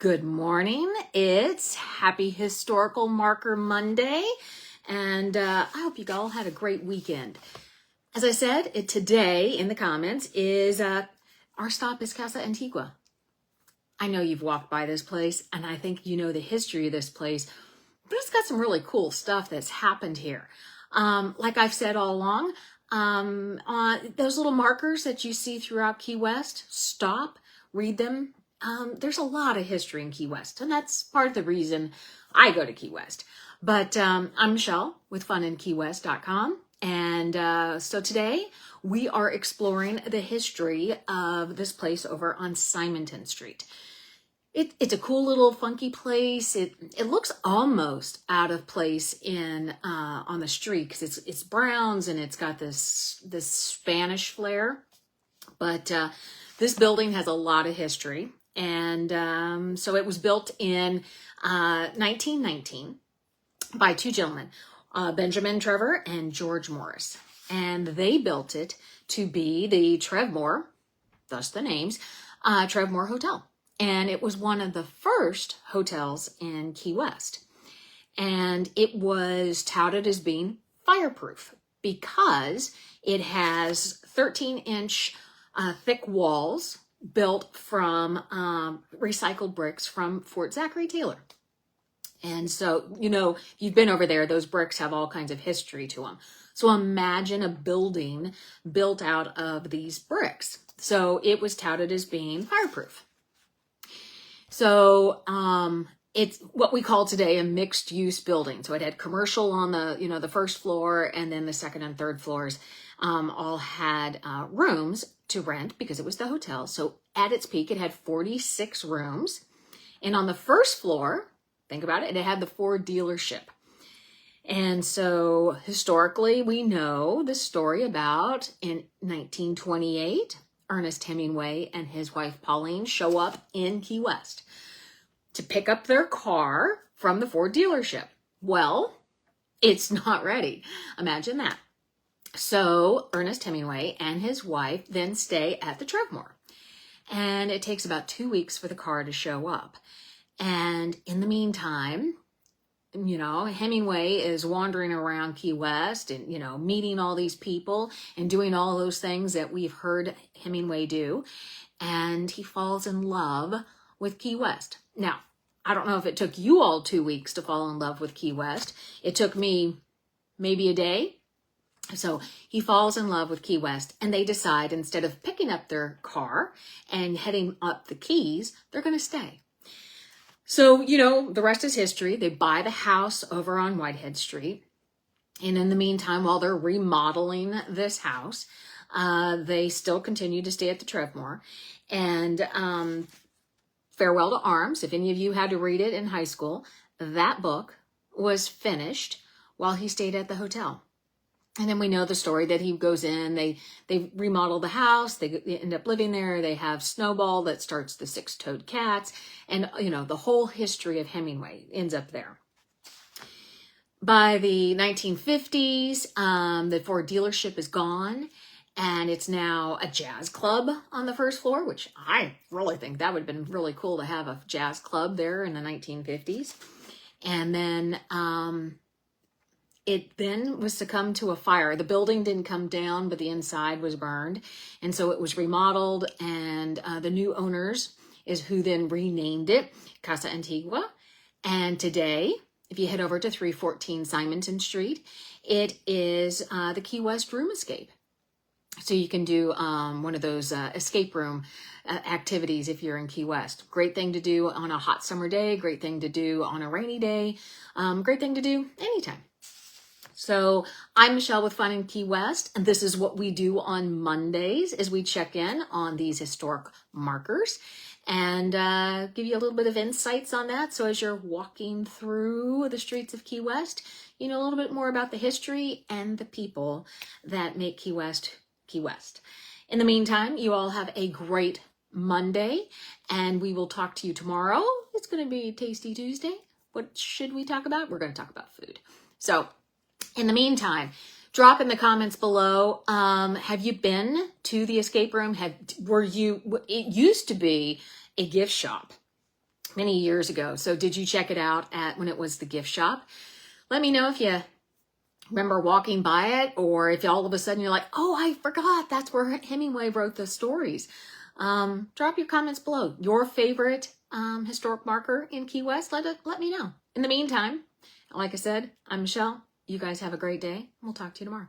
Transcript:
Good morning. It's Happy Historical Marker Monday, and I hope you all had a great weekend. As I said, today in the comments is our stop is Casa Antigua. I know you've walked by this place, and I think you know the history of this place, but it's got some really cool stuff that's happened here. Like I've said all along, those little markers that you see throughout Key West, stop, read them. There's a lot of history in Key West, and that's part of the reason I go to Key West. But I'm Michele with FunInKeyWest.com, and so today we are exploring the history of this place over on Simonton Street. It's a cool little funky place. It looks almost out of place in on the street because it's browns and it's got this Spanish flair, but this building has a lot of history. And so it was built in 1919 by two gentlemen, Benjamin Trevor and George Morris. And they built it to be the Trevmore, thus the names, Trevmore Hotel. And it was one of the first hotels in Key West. And it was touted as being fireproof because it has 13-inch thick walls built from recycled bricks from Fort Zachary Taylor. And so, you know, you've been over there, those bricks have all kinds of history to them. So imagine a building built out of these bricks. So it was touted as being fireproof. So it's what we call today a mixed use building. So it had commercial on the first floor, and then the second and third floors all had rooms to rent because it was the hotel. So at its peak, it had 46 rooms. And on the first floor, think about it, it had the Ford dealership. And so historically, we know the story about in 1928, Ernest Hemingway and his wife Pauline show up in Key West to pick up their car from the Ford dealership. Well, it's not ready. Imagine that. So Ernest Hemingway and his wife then stay at the Trevmore. And it takes about 2 weeks for the car to show up. And in the meantime, you know, Hemingway is wandering around Key West and, you know, meeting all these people and doing all those things that we've heard Hemingway do. And he falls in love with Key West. Now, I don't know if it took you all 2 weeks to fall in love with Key West. It took me maybe a day. So he falls in love with Key West, and they decide instead of picking up their car and heading up the Keys, they're going to stay. So, you know, the rest is history. They buy the house over on Whitehead Street. And in the meantime, while they're remodeling this house, they still continue to stay at the Trevmore. And Farewell to Arms, if any of you had to read it in high school, that book was finished while he stayed at the hotel. And then we know the story that he goes in, they remodel the house, they end up living there, they have Snowball that starts the six-toed cats, and, you know, the whole history of Hemingway ends up there. By the 1950s, the Ford dealership is gone, and it's now a jazz club on the first floor, which I really think that would have been really cool to have a jazz club there in the 1950s. And then it then was succumbed to a fire. The building didn't come down, but the inside was burned. And so it was remodeled, and the new owners is who then renamed it Casa Antigua. And today, if you head over to 314 Simonton Street, it is the Key West Room Escape. So you can do one of those escape room activities if you're in Key West. Great thing to do on a hot summer day, great thing to do on a rainy day, great thing to do anytime. So I'm Michele with Fun in Key West, and this is what we do on Mondays as we check in on these historic markers and give you a little bit of insights on that. So as you're walking through the streets of Key West, you know a little bit more about the history and the people that make Key West, Key West. In the meantime, you all have a great Monday, and we will talk to you tomorrow. It's going to be Tasty Tuesday. What should we talk about? We're going to talk about food. So in the meantime, drop in the comments below. Have you been to the escape room? It used to be a gift shop, many years ago. So did you check it out when it was the gift shop? Let me know if you remember walking by it, or if all of a sudden you're like, oh, I forgot that's where Hemingway wrote the stories. Drop your comments below. Your favorite historic marker in Key West, let me know. In the meantime, like I said, I'm Michelle. You guys have a great day. We'll talk to you tomorrow.